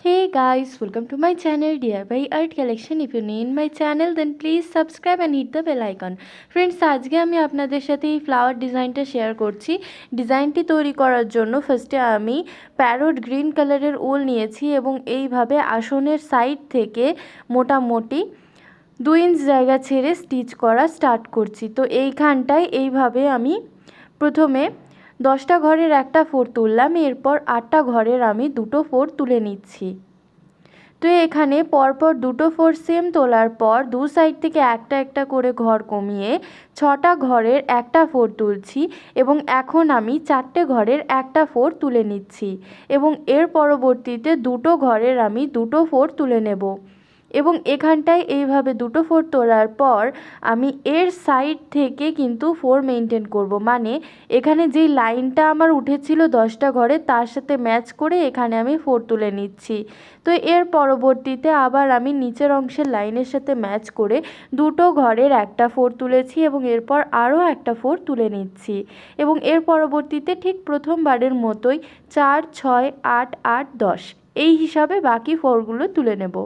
Hey guys, welcome to my channel DIY Art Collection. If you're new in my channel then please subscribe and hit the bell icon. Friends, আজকে আমি আপনাদের সাথে এই flower ডিজাইনটা share করছি। ডিজাইনটি তৈরি করার জন্য ফার্স্টে আমি প্যারট গ্রিন কালারের উল নিয়েছি এবং এইভাবে আসনের সাইড থেকে মোটামুটি 2 ইঞ্চ জায়গা ছেড়ে স্টিচ করা স্টার্ট করছি। তো এইখানটায় এইভাবে আমি প্রথমে 10টা ঘরের একটা ফোর তুললাম, এরপর 8টা ঘরের আমি দুটো ফোর তুলে নিচ্ছি। তো এখানে পরপর দুটো ফোর সেম তোলার পর দু সাইড থেকে একটা একটা করে ঘর কমিয়ে 6টা ঘরের একটা ফোর তুলছি এবং এখন আমি 4টে ঘরের একটা ফোর তুলে নিচ্ছি এবং এর পরবর্তীতে দুটো ঘরের আমি দুটো ফোর তুলে নেব এবং এখানটায় এইভাবে দুটো ফোর তোলার পর আমি এর সাইড থেকে কিন্তু ফোর মেনটেন করব, মানে এখানে যেই লাইনটা আমার উঠেছিল 10টা ঘরে তার সাথে ম্যাচ করে এখানে আমি ফোর তুলে নিচ্ছি। তো এর পরবর্তীতে আবার আমি নিচের অংশের লাইনের সাথে ম্যাচ করে দুটো ঘরের একটা ফোর তুলেছি এবং এরপর আরও একটা ফোর তুলে নিচ্ছি এবং এর পরবর্তীতে ঠিক প্রথমবারের মতোই 4, 6, 8, 8, 10 এই হিসাবে বাকি ফোরগুলো তুলে নেব।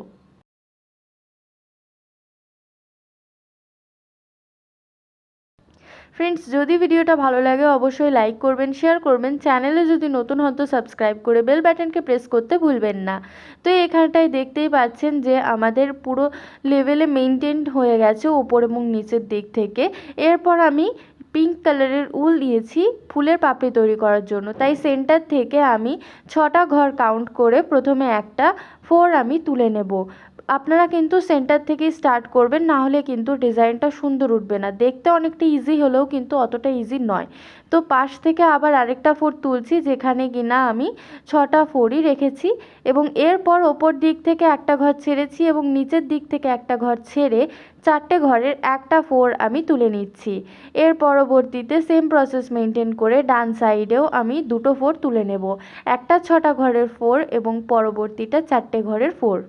ফ্রেন্ডস, যদি ভিডিওটা ভালো লাগে অবশ্যই লাইক করবেন, শেয়ার করবেন, চ্যানেলে যদি নতুন হন তো সাবস্ক্রাইব করে বেল বাটনকে প্রেস করতে ভুলবেন না। তো এখানটায় দেখতেই পাচ্ছেন যে আমাদের পুরো লেভেলে মেনটেন হয়ে গেছে ওপর এবং নিচের দিক থেকে। এরপর আমি পিঙ্ক কালারের উল দিয়েছি ফুলের পাপড়ি তৈরি করার জন্য, তাই সেন্টার থেকে আমি 6টা ঘর কাউন্ট করে প্রথমে একটা ফোর আমি তুলে নেব। আপনারা কিন্তু সেন্টার থেকেই স্টার্ট করবেন, না হলে কিন্তু ডিজাইনটা সুন্দর উঠবে না। দেখতে অনেকটা ইজি হলেও কিন্তু অতটা ইজি নয়। তো পাশ থেকে আবার আরেকটা ফোর তুলছি যেখানে কিনা আমি 6টা ফোরই রেখেছি এবং এরপর ওপর দিক থেকে একটা ঘর ছেড়েছি এবং নিচের দিক থেকে একটা ঘর ছেড়ে 4টে ঘরের একটা ফোর আমি তুলে নিচ্ছি। এর পরবর্তীতে সেম প্রসেস মেনটেন করে ডান সাইডেও আমি দুটো ফোর তুলে নেব, একটা 6টা ঘরের ফোর এবং পরবর্তীটা 4টে ঘরের ফোর।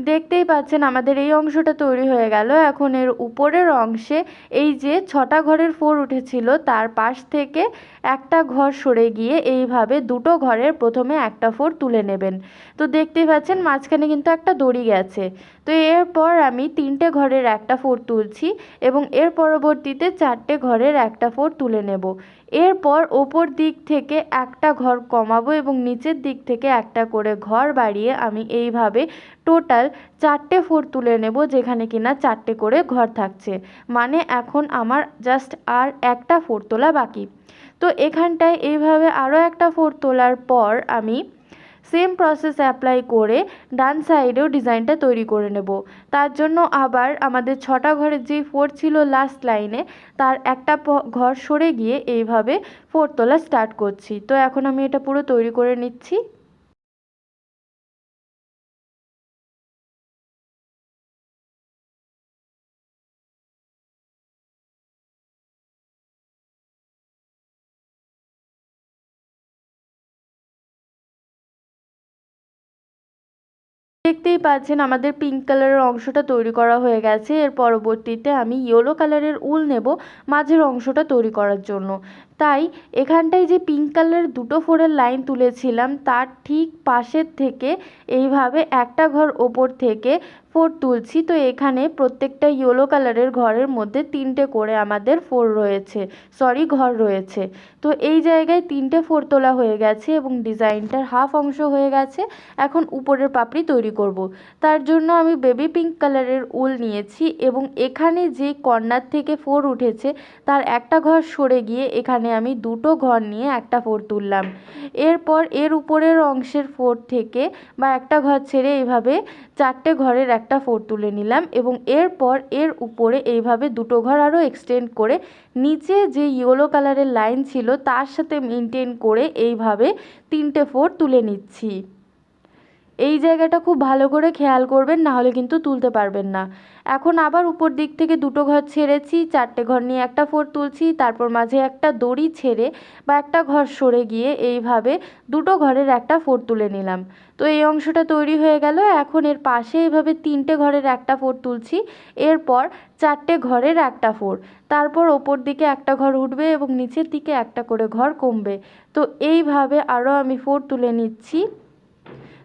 দেখতেই পাচ্ছেন আমাদের এই অংশটা তৈরি হয়ে গেল। এখন এর উপরের অংশে এই যে 6টা ঘরের ফোর উঠেছিল তার পাশ থেকে একটা ঘর সরে গিয়ে এইভাবে দুটো ঘরের প্রথমে একটা ফোর তুলে নেবেন। তো দেখতেই পাচ্ছেন মাঝখানে কিন্তু একটা দড়ি গেছে। তো এরপর আমি 3টে ঘরের একটা ফোর তুলছি এবং এর পরবর্তীতে 4টে ঘরের একটা ফোর তুলে নেব। এরপর ওপর দিক থেকে একটা ঘর কমাবো এবং নিচের দিক থেকে একটা করে ঘর বাড়িয়ে আমি এইভাবে টোটাল 4টে ফোর তুলে নেব, যেখানে কিনা 4টে করে ঘর থাকছে, মানে এখন আমার জাস্ট আর একটা ফোর তোলা বাকি। তো এখানটায় এইভাবে আরও একটা ফোর তোলার পর আমি সেম প্রসেস অ্যাপ্লাই করে ডান সাইডেও ডিজাইনটা তৈরি করে নেব। তার জন্য আবার আমাদের 6টা ঘরের যেই ফোর ছিল লাস্ট লাইনে তার একটা ঘর সরে গিয়ে এইভাবে ফোর তোলা স্টার্ট করছি। তো এখন আমি এটা পুরো তৈরি করে নিচ্ছি। দেখতেই পাচ্ছেন আমাদের পিঙ্ক কালারের অংশটা তৈরি করা হয়ে গেছে। এর পরবর্তীতে আমি ইয়েলো কালারের উল নেব মাঝের অংশটা তৈরি করার জন্য। তাই এখানটায় যে পিঙ্ক কালারের দুটো ফোরের লাইন তুলেছিলাম তার ঠিক পাশের থেকে এইভাবে একটা ঘর ওপর থেকে ফোর তুলছি। তো এখানে প্রত্যেকটা ইয়েলো কালারের ঘরের মধ্যে 3টে করে আমাদের ফোর রয়েছে, ঘর রয়েছে। তো এই জায়গায় 3টে ফোর তোলা হয়ে গেছে এবং ডিজাইনটার হাফ অংশ হয়ে গেছে। এখন উপরের পাপড়ি তৈরি করব। তার জন্য আমি বেবি পিঙ্ক কালারের উল নিয়েছি এবং এখানে যে কর্নার থেকে ফোর উঠেছে তার একটা ঘর সরে গিয়ে এখানে আমি দুটো ঘর নিয়ে একটা ফোর তুললাম। এরপর এর উপরের অংশের ফোর থেকে বা একটা ঘর ছেড়ে এইভাবে 4টে ঘরের একটা ফোর তুলে নিলাম এবং এরপর এর উপরে এইভাবে দুটো ঘর আরও এক্সটেন্ড করে নিচে যে ইয়েলো কালারের লাইন ছিল তার সাথে মেনটেন করে এইভাবে 3টে ফোর তুলে নিচ্ছি। এই জায়গাটা খুব ভালো করে খেয়াল করবেন, না হলে কিন্তু তুলতে পারবেন না। এখন আবার উপর দিক থেকে দুটো ঘর ছেড়েছি, 4টে ঘর নিয়ে একটা ফোর তুলছি, তারপর মাঝে একটা দড়ি ছেড়ে বা একটা ঘর সরে গিয়ে এইভাবে দুটো ঘরের একটা ফোর তুলে নিলাম। তো এই অংশটা তৈরি হয়ে গেল। এখন এর পাশে এইভাবে 3টে ঘরের একটা ফোর তুলছি, এরপর 4টে ঘরের একটা ফোর, তারপর ওপর দিকে একটা ঘর উঠবে এবং নিচের দিকে একটা করে ঘর কমবে। তো এইভাবে আরও আমি ফোর তুলে নিচ্ছি।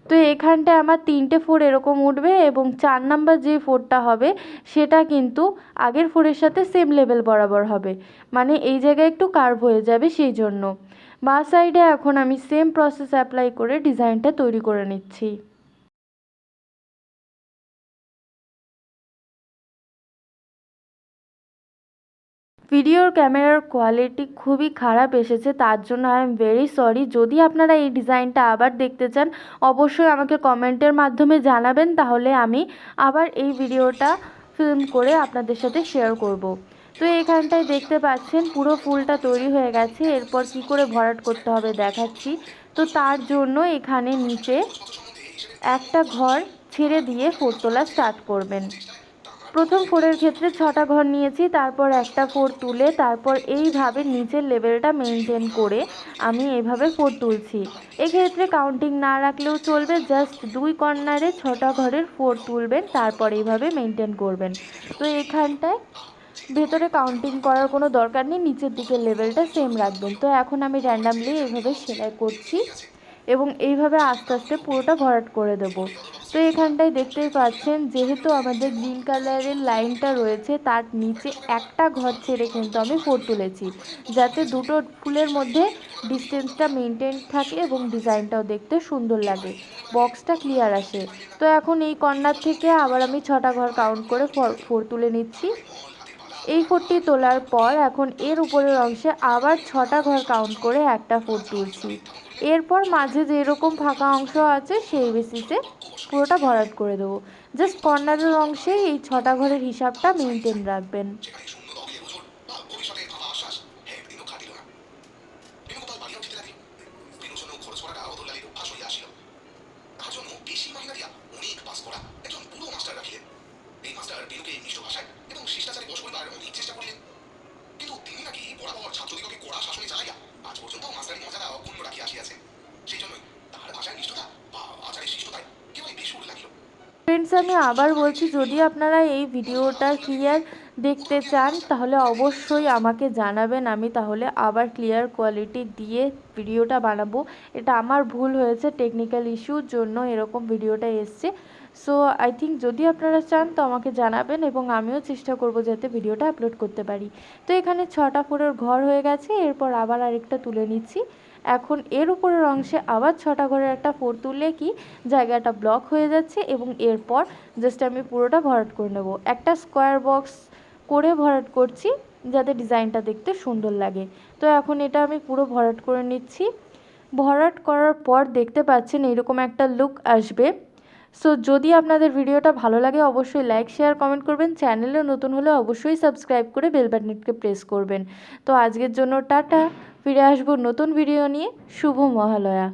তো এখানটায় আমার 3টে ফোর এরকম উঠবে এবং 4 নাম্বার যে ফোরটা হবে সেটা কিন্তু আগের ফোরের সাথে সেম লেভেল বরাবর হবে, মানে এই জায়গায় একটু কার্ভ হয়ে যাবে, সেই জন্য বাঁ সাইডে এখন আমি সেম প্রসেস অ্যাপ্লাই করে ডিজাইনটা তৈরি করে নিচ্ছি। ভিডিওর ক্যামেরার কোয়ালিটি খুবই খারাপ এসেছে, তার জন্য আই এম ভেরি সরি। যদি আপনারা এই ডিজাইনটা আবার দেখতে চান অবশ্যই আমাকে কমেন্টের মাধ্যমে জানাবেন, তাহলে আমি আবার এই ভিডিওটা ফিল্ম করে আপনাদের সাথে শেয়ার করব। তো এইখানটায় দেখতে পাচ্ছেন পুরো ফুলটা তৈরি হয়ে গেছে। এরপর কি করে ভরাট করতে হবে দেখাচ্ছি। তো তার জন্য এখানে নিচে একটা ঘর ছেড়ে দিয়ে ফোর তোলা স্টার্ট করবেন। প্রথম ফোরের ক্ষেত্রে 6টা ঘর নিয়েছি, তারপর একটা ফোর তুলে তারপর এইভাবে নিচের লেভেলটা মেনটেন করে আমি এইভাবে ফোর তুলছি। এক্ষেত্রে কাউন্টিং না রাখলেও চলবে, জাস্ট 2 কর্নারে 6টা ঘরের ফোর তুলবেন, তারপর এইভাবে মেনটেন করবেন। তো এখানটায় ভেতরে কাউন্টিং করার কোনো দরকার নেই, নিচের দিকের লেভেলটা সেম রাখবেন। তো এখন আমি র্যান্ডামলি এইভাবে সেলাই করছি এবং এইভাবে আস্তে আস্তে পুরোটা ভরাট করে দেব। তো এখানটায় দেখতেই পাচ্ছেন যেহেতু আমাদের গ্রিন কালারের লাইনটা রয়েছে তার নিচে একটা ঘর ছেড়ে কিন্তু আমি ফোর তুলেছি, যাতে দুটো ফুলের মধ্যে ডিস্টেন্সটা মেনটেন থাকে এবং ডিজাইনটাও দেখতে সুন্দর লাগে, বক্সটা ক্লিয়ার আসে। তো এখন এই কর্নার থেকে আবার আমি 6টা ঘর কাউন্ট করে ফোর তুলে নিচ্ছি। এই ফোরটি তোলার পর এখন এর উপরের অংশে আবার 6টা ঘর কাউন্ট করে একটা ফোর তুলছি। এরপর মাঝে যেরকম ফাঁকা অংশ আছে সেই বেসিসে পুরোটা ভরাট করে দেবো। জাস্ট কর্নারের অংশে এই 6টা ঘরের হিসাবটা মেনটেন রাখবেন। ফ্রেন্ডস, আমি আবার বলছি, যদি আপনারা এই ভিডিওটা ক্লিয়ার দেখতে চান তাহলে অবশ্যই আমাকে জানাবেন, আমি তাহলে আবার ক্লিয়ার কোয়ালিটি দিয়ে ভিডিওটা বানাবো। এটা আমার ভুল হয়েছে, টেকনিক্যাল ইস্যুর জন্য এরকম ভিডিওটা এসছে। সো আই থিঙ্ক যদি আপনারা চান তো আমাকে জানাবেন এবং আমিও চেষ্টা করব যাতে ভিডিওটা আপলোড করতে পারি। তো এখানে 6টা ফোরের ঘর হয়ে গেছে, এরপর আবার আরেকটা তুলে নিচ্ছি। এখন এর উপরের অংশে আবার 6টা ঘরের একটা ফোর তুললে কি জায়গাটা ব্লক হয়ে যাচ্ছে এবং এরপর জাস্ট আমি পুরোটা ভরাট করে নেব। একটা স্কোয়ার বক্স করে ভরাট করছি যাতে ডিজাইনটা দেখতে সুন্দর লাগে। তো এখন এটা আমি পুরো ভরাট করে নিচ্ছি। ভরাট করার পর দেখতে পাচ্ছেন এরকম একটা লুক আসবে। সো যদি আপনাদের ভিডিওটা ভালো লাগে অবশ্যই লাইক শেয়ার কমেন্ট করবেন, চ্যানেলে নতুন হলে অবশ্যই সাবস্ক্রাইব করে বেল বাটনটিকে প্রেস করবেন। তো আজকের জন্য টাটা, ফিরে আসবো নতুন ভিডিও নিয়ে। শুভ মহালয়া।